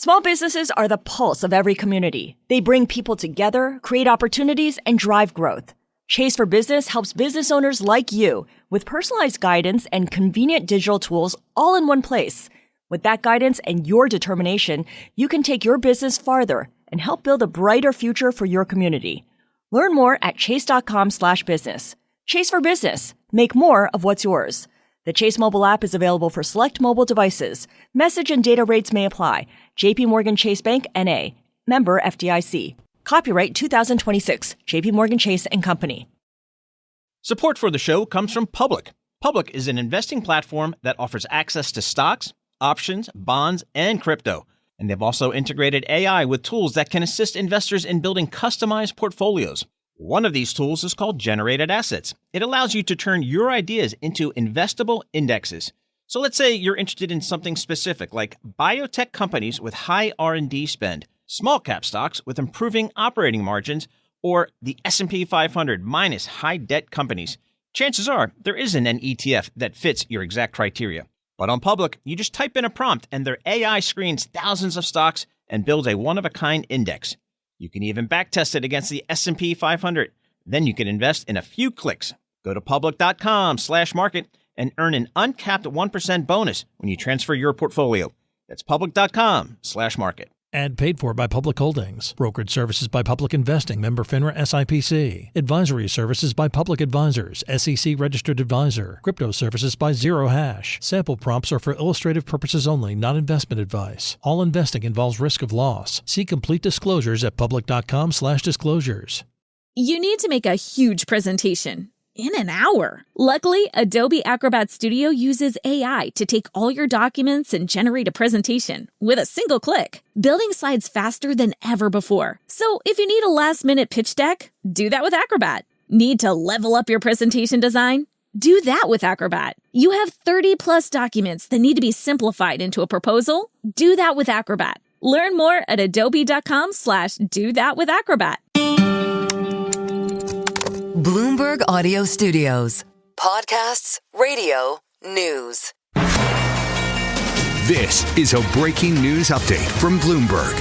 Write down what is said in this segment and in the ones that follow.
Small businesses are the pulse of every community. They bring people together, create opportunities, and drive growth. Chase for Business helps business owners like you with personalized guidance and convenient digital tools all in one place. With that guidance and your determination, you can take your business farther and help build a brighter future for your community. Learn more at chase.com/business. Chase for Business. Make more of what's yours. The Chase mobile app is available for select mobile devices. Message and data rates may apply. J.P. Morgan Chase Bank, N.A. Member FDIC. Copyright 2026. J.P. Morgan Chase & Company. Support for the show comes from Public. Public is an investing platform that offers access to stocks, options, bonds, and crypto. And they've also integrated AI with tools that can assist investors in building customized portfolios. One of these tools is called Generated Assets. It allows you to turn your ideas into investable indexes. So let's say you're interested in something specific like biotech companies with high R&D spend, small cap stocks with improving operating margins, or the S&P 500 minus high debt companies. Chances are there isn't an ETF that fits your exact criteria. But on Public, you just type in a prompt and their AI screens thousands of stocks and builds a one-of-a-kind index. You can even backtest it against the S&P 500. Then you can invest in a few clicks. Go to public.com/market and earn an uncapped 1% bonus when you transfer your portfolio. That's public.com/market. Ad paid for by Public Holdings. Brokerage services by Public Investing. Member FINRA SIPC. Advisory services by Public Advisors. SEC registered advisor. Crypto services by Zero Hash. Sample prompts are for illustrative purposes only, not investment advice. All investing involves risk of loss. See complete disclosures at public.com/disclosures. You need to make a huge presentation in an hour. Luckily, Adobe Acrobat Studio uses AI to take all your documents and generate a presentation with a single click, building slides faster than ever before. So if you need a last-minute pitch deck, do that with Acrobat. Need to level up your presentation design? Do that with Acrobat. You have 30-plus documents that need to be simplified into a proposal? Do that with Acrobat. Learn more at adobe.com/do-that-with-Acrobat. Bloomberg Audio Studios. Podcasts, radio, news. This is a breaking news update from Bloomberg.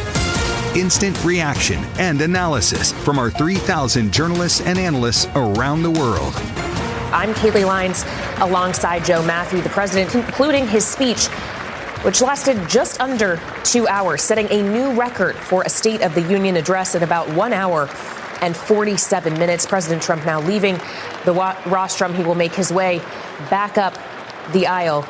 Instant reaction and analysis from our 3,000 journalists and analysts around the world. I'm Kaylee Lyons alongside Joe Matthew, the president, concluding his speech, which lasted just under 2 hours, setting a new record for a State of the Union address at about 1 hour and 47 minutes. President Trump now leaving the rostrum. He will make his way back up the aisle.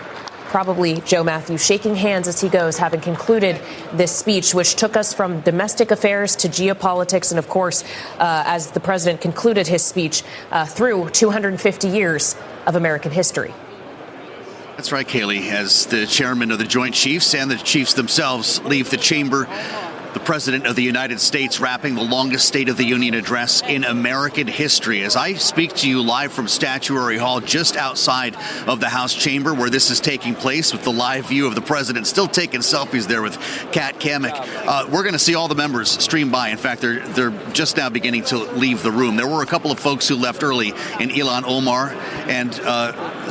Probably Joe Matthew shaking hands as he goes, having concluded this speech, which took us from domestic affairs to geopolitics. And of course, as the president concluded his speech, through 250 years of American history. That's right, Kaylee. As the chairman of the Joint Chiefs and the chiefs themselves leave the chamber, the President of the United States wrapping the longest State of the Union address in American history. As I speak to you live from Statuary Hall, just outside of the House chamber where this is taking place, with the live view of the President still taking selfies there with Kat Kamek. We're going to see all the members stream by. In fact, they're just now beginning to leave the room. There were a couple of folks who left early in Ilhan Omar and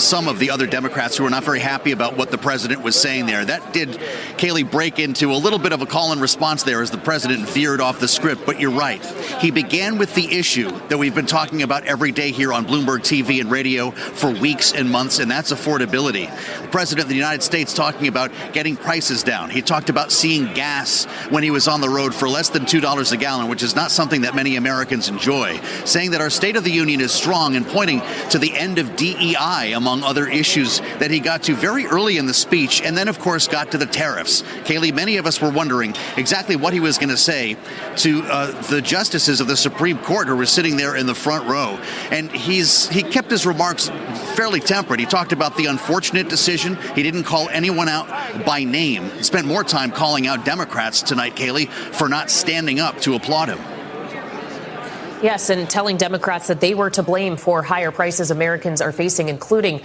some of the other Democrats who were not very happy about what the President was saying there. That did, Kaylee, break into a little bit of a call and response there as the President veered off the script. But you're right. He began with the issue that we've been talking about every day here on Bloomberg TV and radio for weeks and months, and that's affordability. The President of the United States talking about getting prices down. He talked about seeing gas when he was on the road for less than $2 a gallon, which is not something that many Americans enjoy. Saying that our State of the Union is strong and pointing to the end of DEI, among other issues that he got to very early in the speech, and then, of course, got to the tariffs. Kaylee, many of us were wondering exactly what he was going to say to the justices of the Supreme Court who were sitting there in the front row. And he kept his remarks fairly temperate. He talked about the unfortunate decision. He didn't call anyone out by name. He spent more time calling out Democrats tonight, Kaylee, for not standing up to applaud him. Yes, and telling Democrats that they were to blame for higher prices Americans are facing, including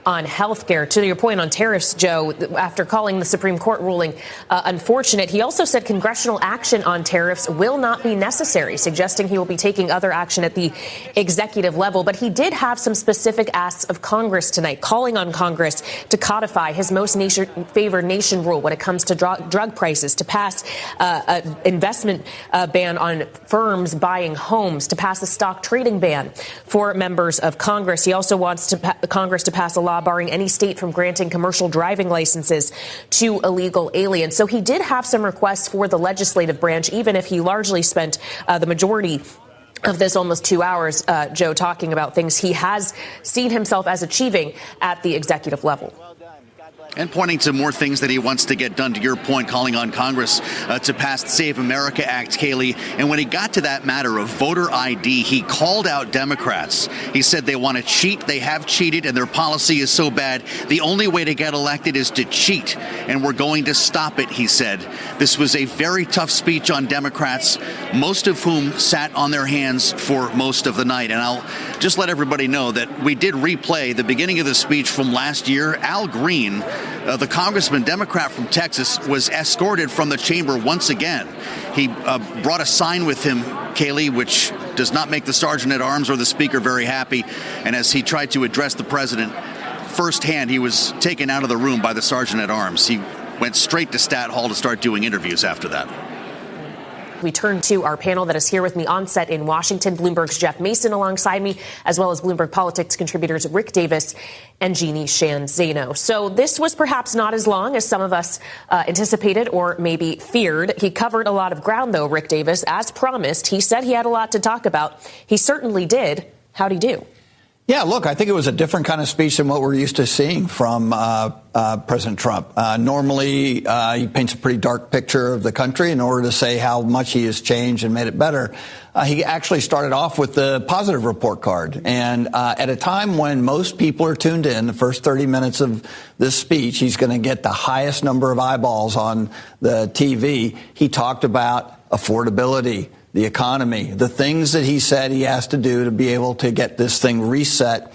on health care. To your point on tariffs, Joe, after calling the Supreme Court ruling unfortunate, he also said congressional action on tariffs will not be necessary, suggesting he will be taking other action at the executive level. But he did have some specific asks of Congress tonight, calling on Congress to codify his most favored nation rule when it comes to drug prices, to pass an investment ban on firms buying homes, to pass a stock trading ban for members of Congress. He also wants Congress to pass a law barring any state from granting commercial driving licenses to illegal aliens. So he did have some requests for the legislative branch, even if he largely spent the majority of this almost 2 hours, Joe, talking about things he has seen himself as achieving at the executive level. And pointing to more things that he wants to get done, to your point, calling on Congress to pass the Save America Act, Kayleigh. And when he got to that matter of voter ID, he called out Democrats. He said they want to cheat. They have cheated, and their policy is so bad. The only way to get elected is to cheat, and we're going to stop it, he said. This was a very tough speech on Democrats, most of whom sat on their hands for most of the night. And I'll just let everybody know that we did replay the beginning of the speech from last year. Al Green, the congressman, Democrat from Texas, was escorted from the chamber once again. He brought a sign with him, Kayleigh, which does not make the sergeant at arms or the speaker very happy. And as he tried to address the president firsthand, he was taken out of the room by the sergeant at arms. He went straight to Stat Hall to start doing interviews after that. We turn to our panel that is here with me on set in Washington. Bloomberg's Jeff Mason alongside me, as well as Bloomberg Politics contributors Rick Davis and Jeannie Shan Zano. So this was perhaps not as long as some of us anticipated or maybe feared. He covered a lot of ground, though, Rick Davis. As promised, he said he had a lot to talk about. He certainly did. How'd he do? Yeah, look, I think it was a different kind of speech than what we're used to seeing from President Trump. Normally, he paints a pretty dark picture of the country in order to say how much he has changed and made it better. He actually started off with the positive report card. And at a time when most people are tuned in, the first 30 minutes of this speech, he's going to get the highest number of eyeballs on the TV. He talked about affordability, the economy, the things that he said he has to do to be able to get this thing reset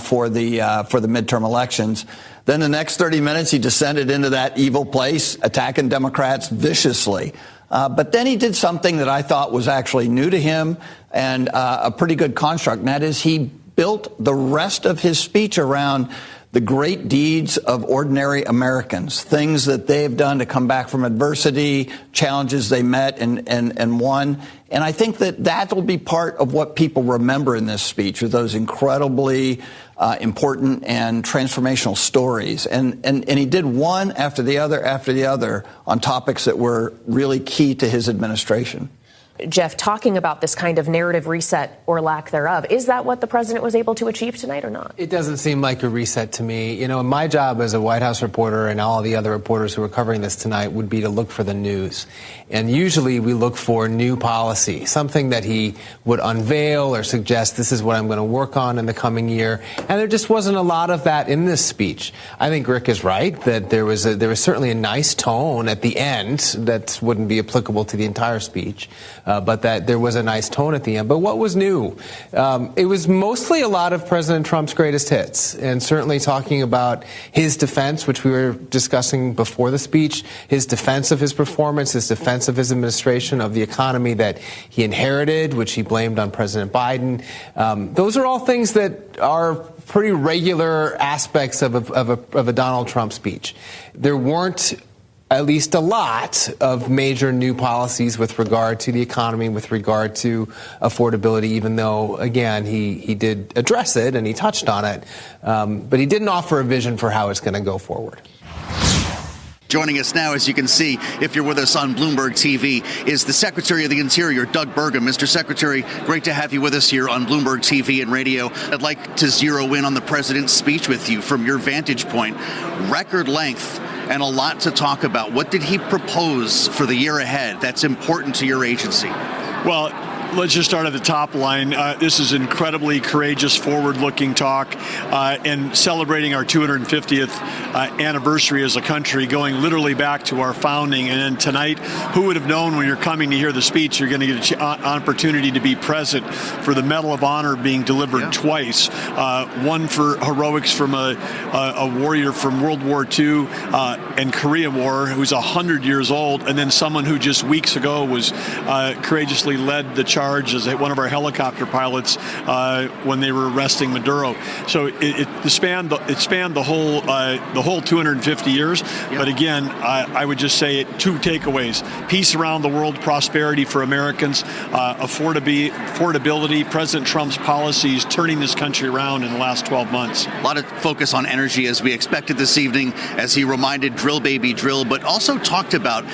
for the midterm elections. Then the next 30 minutes, he descended into that evil place, attacking Democrats viciously. But then he did something that I thought was actually new to him and a pretty good construct, and that is he built the rest of his speech around the great deeds of ordinary Americans, things that they've done to come back from adversity, challenges they met and won. And I think that will be part of what people remember in this speech, are those incredibly important and transformational stories. And he did one after the other on topics that were really key to his administration. Jeff, talking about this kind of narrative reset or lack thereof, is that what the president was able to achieve tonight or not? It doesn't seem like a reset to me. You know, my job as a White House reporter and all the other reporters who are covering this tonight would be to look for the news. And usually we look for new policy, something that he would unveil or suggest this is what I'm going to work on in the coming year. And there just wasn't a lot of that in this speech. I think Rick is right that there was certainly a nice tone at the end that wouldn't be applicable to the entire speech. But that there was a nice tone at the end. But what was new? It was mostly a lot of President Trump's greatest hits, and certainly talking about his defense, which we were discussing before the speech, his defense of his performance, his defense of his administration, of the economy that he inherited, which he blamed on President Biden. Those are all things that are pretty regular aspects of a Donald Trump speech. There weren't at least a lot of major new policies with regard to the economy, with regard to affordability, even though, again, he did address it and he touched on it. But he didn't offer a vision for how it's going to go forward. Joining us now, as you can see, if you're with us on Bloomberg TV, is the Secretary of the Interior, Doug Burgum. Mr. Secretary, great to have you with us here on Bloomberg TV and radio. I'd like to zero in on the president's speech with you from your vantage point. Record length and a lot to talk about. What did he propose for the year ahead that's important to your agency? Well, Let's just start at the top line. This is incredibly courageous, forward-looking talk, and celebrating our 250th anniversary as a country, going literally back to our founding. And then tonight, who would have known when you're coming to hear the speech, you're going to get an opportunity to be present for the Medal of Honor being delivered twice. One for heroics from a warrior from World War II and Korea War, who's 100 years old, and then someone who just weeks ago was courageously led the charge as one of our helicopter pilots when they were arresting Maduro. So it spanned the whole 250 years. But again, I would just say two takeaways: peace around the world, prosperity for Americans, affordability. President Trump's policies turning this country around in the last 12 months. A lot of focus on energy as we expected this evening, as he reminded drill baby drill, but also talked about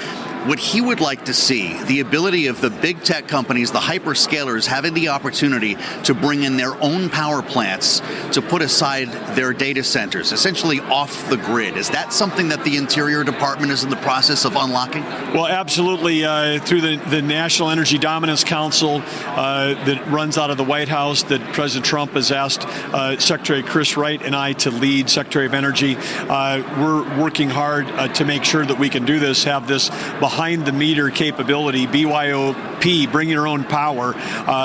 what he would like to see, the ability of the big tech companies, the hyperscalers, having the opportunity to bring in their own power plants to put aside their data centers, essentially off the grid. Is that something that the Interior Department is in the process of unlocking? Well, absolutely. Through the National Energy Dominance Council that runs out of the White House, that President Trump has asked Secretary Chris Wright and I to lead, Secretary of Energy. We're working hard to make sure that we can do this, have this behind-the-meter capability, BYOP, bring your own power,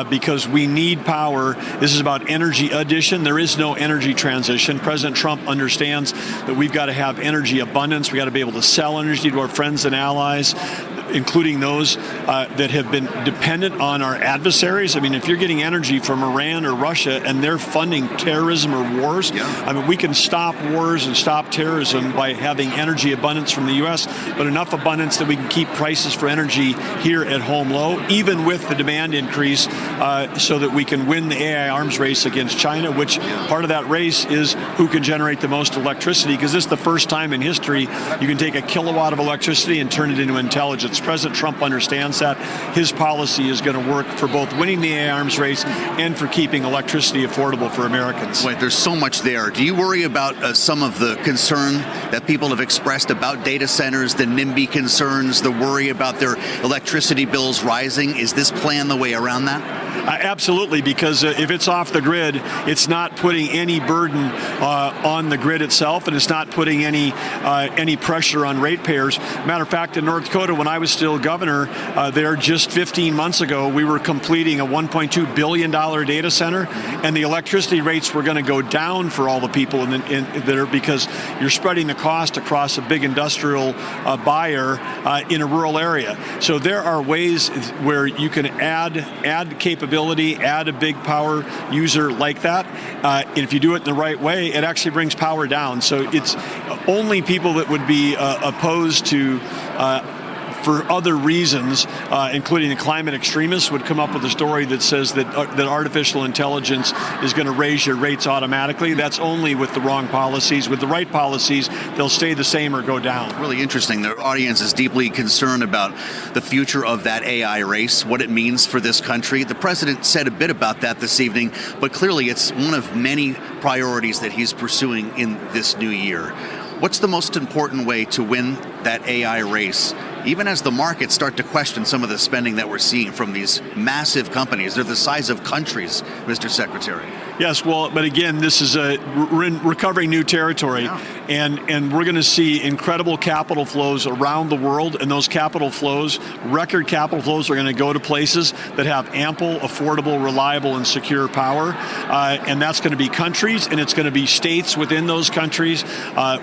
because we need power. This is about energy addition. There is no energy transition. President Trump understands that we've got to have energy abundance. We've got to be able to sell energy to our friends and allies, including those that have been dependent on our adversaries. I mean, if you're getting energy from Iran or Russia and they're funding terrorism or wars, I mean, we can stop wars and stop terrorism by having energy abundance from the U.S., but enough abundance that we can keep prices for energy here at home low, even with the demand increase, so that we can win the AI arms race against China, which part of that race is who can generate the most electricity, because this is the first time in history you can take a kilowatt of electricity and turn it into intelligence. President Trump understands that. His policy is going to work for both winning the AI arms race and for keeping electricity affordable for Americans. Wait, there's so much there. Do you worry about some of the concern that people have expressed about data centers, the NIMBY concerns, the worry about their electricity bills rising? Is this plan the way around that? Absolutely, because if it's off the grid, it's not putting any burden on the grid itself, and it's not putting any pressure on ratepayers. Matter of fact, in North Dakota, when I was still governor there just 15 months ago, we were completing a $1.2 billion data center, and the electricity rates were going to go down for all the people there, because you're spreading the cost across a big industrial buyer in a rural area. So there are ways where you can add capability, add a big power user like that. And if you do it in the right way, it actually brings power down. So it's only people that would be opposed to for other reasons, including the climate extremists, would come up with a story that says that artificial intelligence is going to raise your rates automatically. That's only with the wrong policies. With the right policies, they'll stay the same or go down. Really interesting. The audience is deeply concerned about the future of that AI race, what it means for this country. The president said a bit about that this evening, but clearly it's one of many priorities that he's pursuing in this new year. What's the most important way to win that AI race, even as the markets start to question some of the spending that we're seeing from these massive companies? They're the size of countries, Mr. Secretary. Yes, well, but again, this is we're in recovering new territory, and we're going to see incredible capital flows around the world, and those capital flows, record capital flows, are going to go to places that have ample, affordable, reliable, and secure power, and that's going to be countries, and it's going to be states within those countries,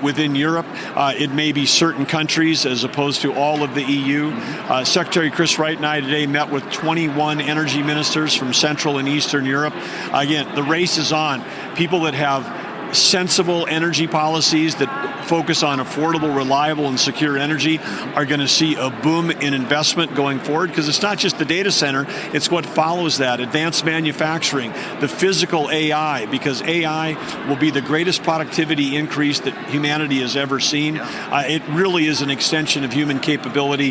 within Europe. It may be certain countries as opposed to all of the EU. Secretary Chris Wright and I today met with 21 energy ministers from Central and Eastern Europe. Again, the race is on. People that have sensible energy policies that focus on affordable, reliable, and secure energy are going to see a boom in investment going forward, because it's not just the data center, it's what follows that, advanced manufacturing, the physical AI, because AI will be the greatest productivity increase that humanity has ever seen. It really is an extension of human capability,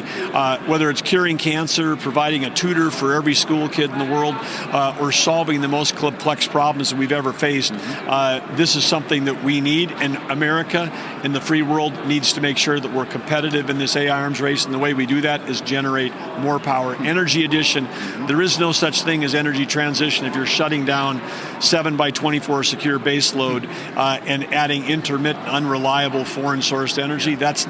whether it's curing cancer, providing a tutor for every school kid in the world, or solving the most complex problems that we've ever faced. This is something that we need, and America and the free world needs to make sure that we're competitive in this AI arms race, and the way we do that is generate more power. Energy addition, there is no such thing as energy transition if you're shutting down 7x24 secure base load and adding intermittent, unreliable foreign-sourced energy. That's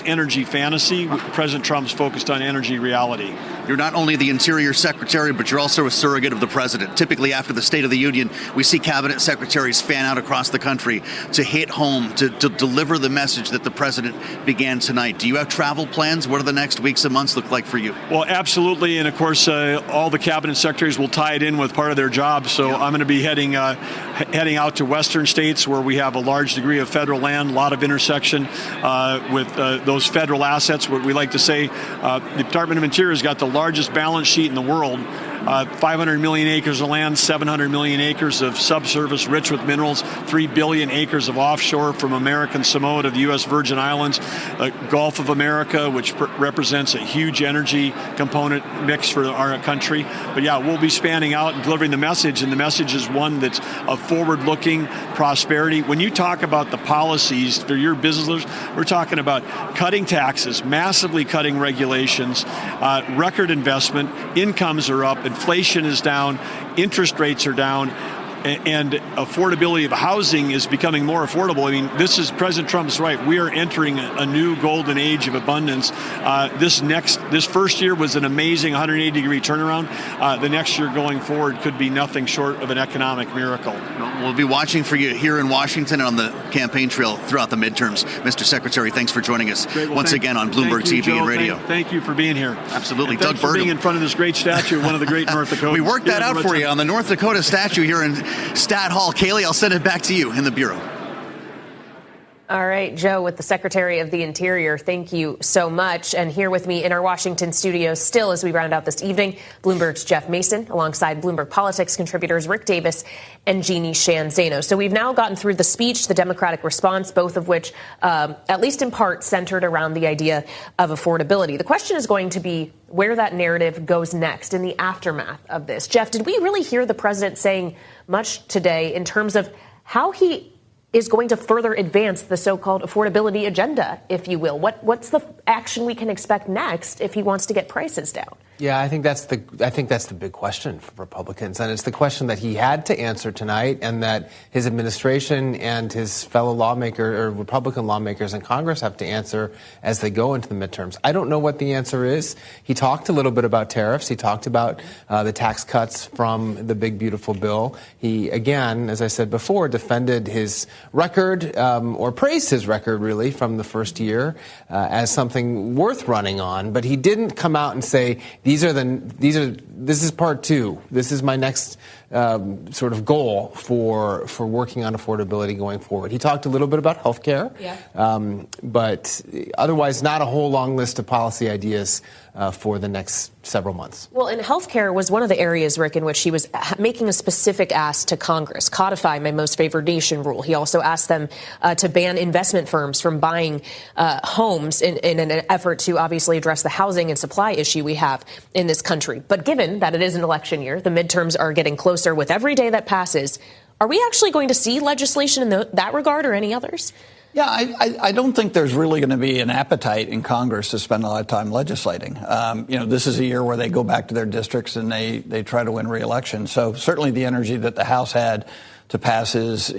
energy fantasy. President Trump's focused on energy reality. You're not only the Interior Secretary, but you're also a surrogate of the president. Typically, after the State of the Union, we see cabinet secretaries fan out across the country to hit home, to deliver the message that the president began tonight. Do you have travel plans? What do the next weeks and months look like for you? Well, absolutely. And of course, all the cabinet secretaries will tie it in with part of their job. So I'm going to be heading out to western states where we have a large degree of federal land, a lot of intersection with those federal assets. What we like to say, the Department of Interior has got the largest balance sheet in the world. 500 million acres of land, 700 million acres of subsurface rich with minerals, 3 billion acres of offshore from American Samoa to the U.S. Virgin Islands, the Gulf of America, which represents a huge energy component mix for our country. But yeah, we'll be spanning out and delivering the message, and the message is one that's of forward-looking prosperity. When you talk about the policies for your businesses, we're talking about cutting taxes, massively cutting regulations, record investment, incomes are up, inflation is down, interest rates are down, and affordability of housing is becoming more affordable. I mean, this is President Trump's right. We are entering a new golden age of abundance. This first year was an amazing 180-degree turnaround. The next year going forward could be nothing short of an economic miracle. We'll be watching for you here in Washington and on the campaign trail throughout the midterms. Mr. Secretary, thanks for joining us once again on Bloomberg TV and radio. Thank you for being here. Absolutely. Doug Burgum. Being in front of this great statue, one of the great North Dakota. We worked that out for you on the North Dakota statue here in Stat Hall. Kaylee, I'll send it back to you in the Bureau. All right, Joe, with the Secretary of the Interior, thank you so much. And here with me in our Washington studios still as we round out this evening, Bloomberg's Jeff Mason, alongside Bloomberg Politics contributors Rick Davis and Jeannie Shanzano. So we've now gotten through the speech, the Democratic response, both of which, at least in part, centered around the idea of affordability. The question is going to be where that narrative goes next in the aftermath of this. Jeff, did we really hear the president saying much today in terms of how he is going to further advance the so-called affordability agenda, if you will? What's the action we can expect next if he wants to get prices down? Yeah, I think that's the big question for Republicans, and it's the question that he had to answer tonight, and that his administration and his fellow Republican lawmakers in Congress have to answer as they go into the midterms. I don't know what the answer is. He talked a little bit about tariffs. He talked about the tax cuts from the big beautiful bill. He, again, as I said before, defended his record or praised his record really from the first year as something worth running on. But he didn't come out and say, this is part two. This is my next sort of goal for working on affordability going forward. He talked a little bit about health care, but otherwise not a whole long list of policy ideas for the next several months. Well, and health care was one of the areas, Rick, in which he was making a specific ask to Congress, codify my most favored nation rule. He also asked them to ban investment firms from buying homes in an effort to obviously address the housing and supply issue we have in this country. But given that it is an election year, the midterms are getting closer with every day that passes, are we actually going to see legislation in that regard or any others? Yeah, I don't think there's really going to be an appetite in Congress to spend a lot of time legislating. This is a year where they go back to their districts and they try to win re-election. So certainly the energy that the House had to pass his,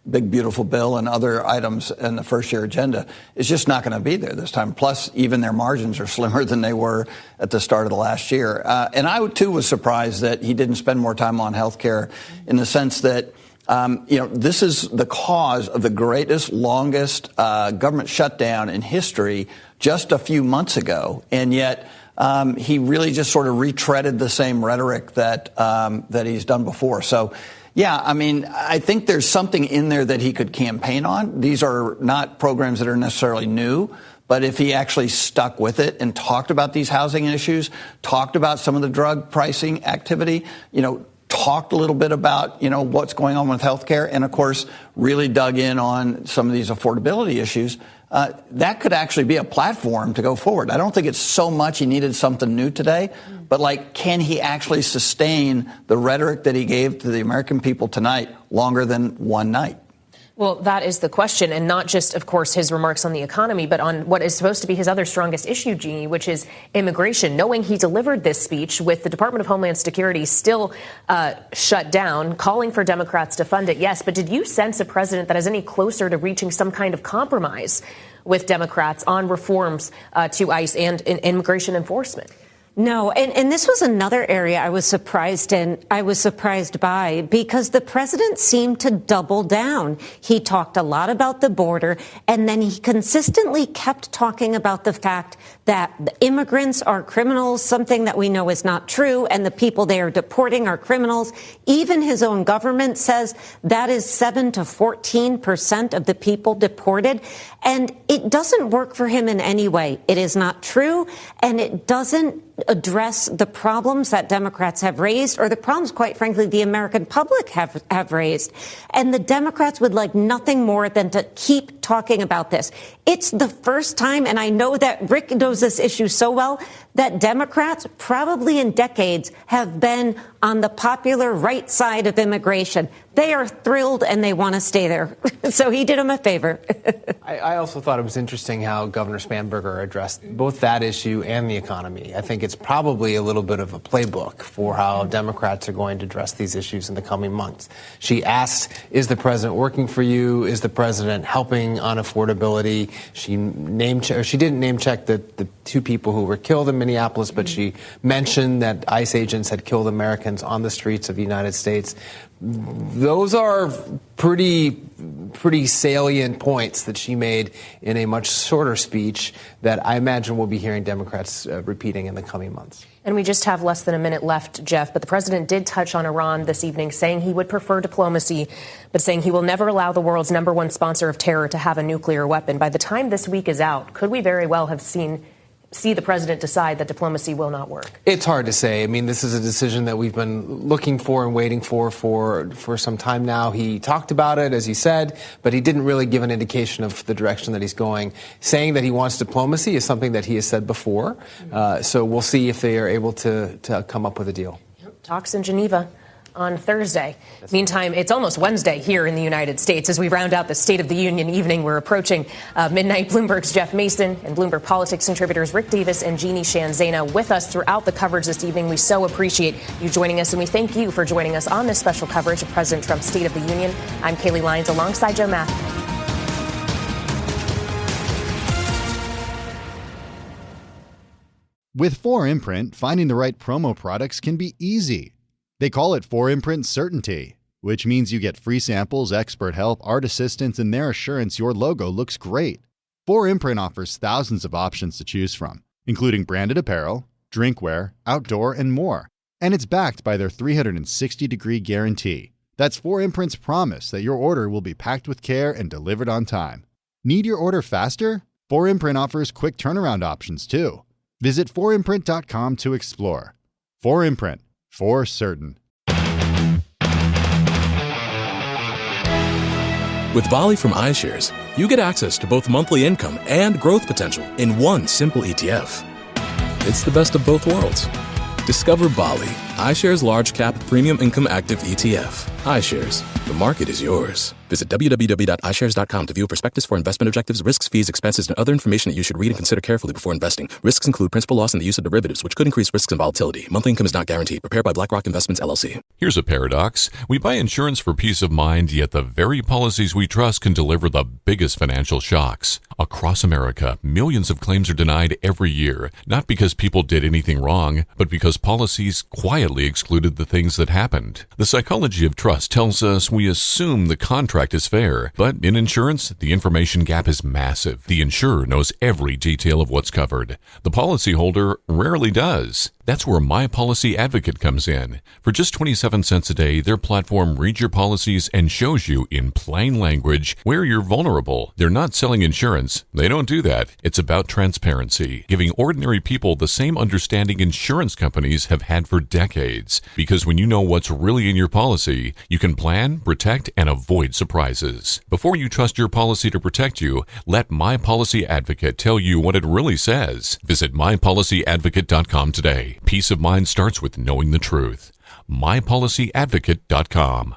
big, beautiful bill and other items in the first year agenda is just not going to be there this time. Plus, even their margins are slimmer than they were at the start of the last year. And I, too, was surprised that he didn't spend more time on health care in the sense that this is the cause of the greatest, longest government shutdown in history just a few months ago. And yet he really just sort of retreaded the same rhetoric that he's done before. So, yeah, I think there's something in there that he could campaign on. These are not programs that are necessarily new. But if he actually stuck with it and talked about these housing issues, talked about some of the drug pricing activity, talked a little bit about, what's going on with healthcare, and of course, really dug in on some of these affordability issues. That could actually be a platform to go forward. I don't think it's so much he needed something new today, but can he actually sustain the rhetoric that he gave to the American people tonight longer than one night? Well, that is the question, and not just, of course, his remarks on the economy, but on what is supposed to be his other strongest issue, Jeannie, which is immigration. Knowing he delivered this speech with the Department of Homeland Security still shut down, calling for Democrats to fund it, yes, but did you sense a president that is any closer to reaching some kind of compromise with Democrats on reforms to ICE and immigration enforcement? No, and this was another area I was surprised by, because the president seemed to double down. He talked a lot about the border, and then he consistently kept talking about the fact that the immigrants are criminals, something that we know is not true, and the people they are deporting are criminals. Even his own government says that is 7 to 14% of the people deported, and it doesn't work for him in any way. It is not true, and it doesn't address the problems that Democrats have raised, or the problems, quite frankly, the American public have raised. And the Democrats would like nothing more than to keep talking about this. It's the first time, and I know that Rick knows this issue so well, that Democrats, probably in decades, have been on the popular right side of immigration. They are thrilled and they want to stay there. So he did him a favor. I also thought it was interesting how Governor Spanberger addressed both that issue and the economy. I think it's probably a little bit of a playbook for how Democrats are going to address these issues in the coming months. She asked, is the president working for you? Is the president helping on affordability? She didn't name check the two people who were killed in Minneapolis, but she mentioned that ICE agents had killed Americans on the streets of the United States. Those are pretty salient points that she made in a much shorter speech that I imagine we'll be hearing Democrats repeating in the coming months. And we just have less than a minute left, Jeff, but the president did touch on Iran this evening, saying he would prefer diplomacy, but saying he will never allow the world's #1 sponsor of terror to have a nuclear weapon. By the time this week is out, could we very well have see the president decide that diplomacy will not work? It's hard to say. I mean, this is a decision that we've been looking for and waiting for some time now. He talked about it, as he said, but he didn't really give an indication of the direction that he's going. Saying that he wants diplomacy is something that he has said before. So we'll see if they are able to come up with a deal. Talks in Geneva on Thursday. Meantime, it's almost Wednesday here in the United States. As we round out the State of the Union evening, we're approaching midnight. Bloomberg's Jeff Mason and Bloomberg Politics contributors Rick Davis and Jeannie Shanzana with us throughout the coverage this evening. We so appreciate you joining us, and we thank you for joining us on this special coverage of President Trump's State of the Union. I'm Kaylee Lyons alongside Joe Math. With 4imprint, finding the right promo products can be easy. They call it 4imprint Certainty, which means you get free samples, expert help, art assistance, and their assurance your logo looks great. 4imprint offers thousands of options to choose from, including branded apparel, drinkware, outdoor, and more. And it's backed by their 360-degree guarantee. That's 4imprint's promise that your order will be packed with care and delivered on time. Need your order faster? 4imprint offers quick turnaround options, too. Visit 4imprint.com to explore. 4imprint. For certain. With Bali from iShares, you get access to both monthly income and growth potential in one simple ETF. It's the best of both worlds. Discover Bali, iShares Large Cap Premium Income Active ETF. iShares, the market is yours. Visit www.ishares.com to view a prospectus for investment objectives, risks, fees, expenses, and other information that you should read and consider carefully before investing. Risks include principal loss in the use of derivatives, which could increase risks and volatility. Monthly income is not guaranteed. Prepared by BlackRock Investments, LLC. Here's a paradox. We buy insurance for peace of mind, yet the very policies we trust can deliver the biggest financial shocks. Across America, millions of claims are denied every year, not because people did anything wrong, but because policies quietly excluded the things that happened. The psychology of trust tells us we assume the contract is fair, but in insurance, the information gap is massive. The insurer knows every detail of what's covered. The policyholder rarely does. That's where My Policy Advocate comes in. For just 27 cents a day, their platform reads your policies and shows you in plain language where you're vulnerable. They're not selling insurance. They don't do that. It's about transparency, giving ordinary people the same understanding insurance companies have had for decades. decades. Because when you know what's really in your policy, you can plan, protect, and avoid surprises. Before you trust your policy to protect you, let My Policy Advocate tell you what it really says. Visit mypolicyadvocate.com today. Peace of mind starts with knowing the truth. mypolicyadvocate.com.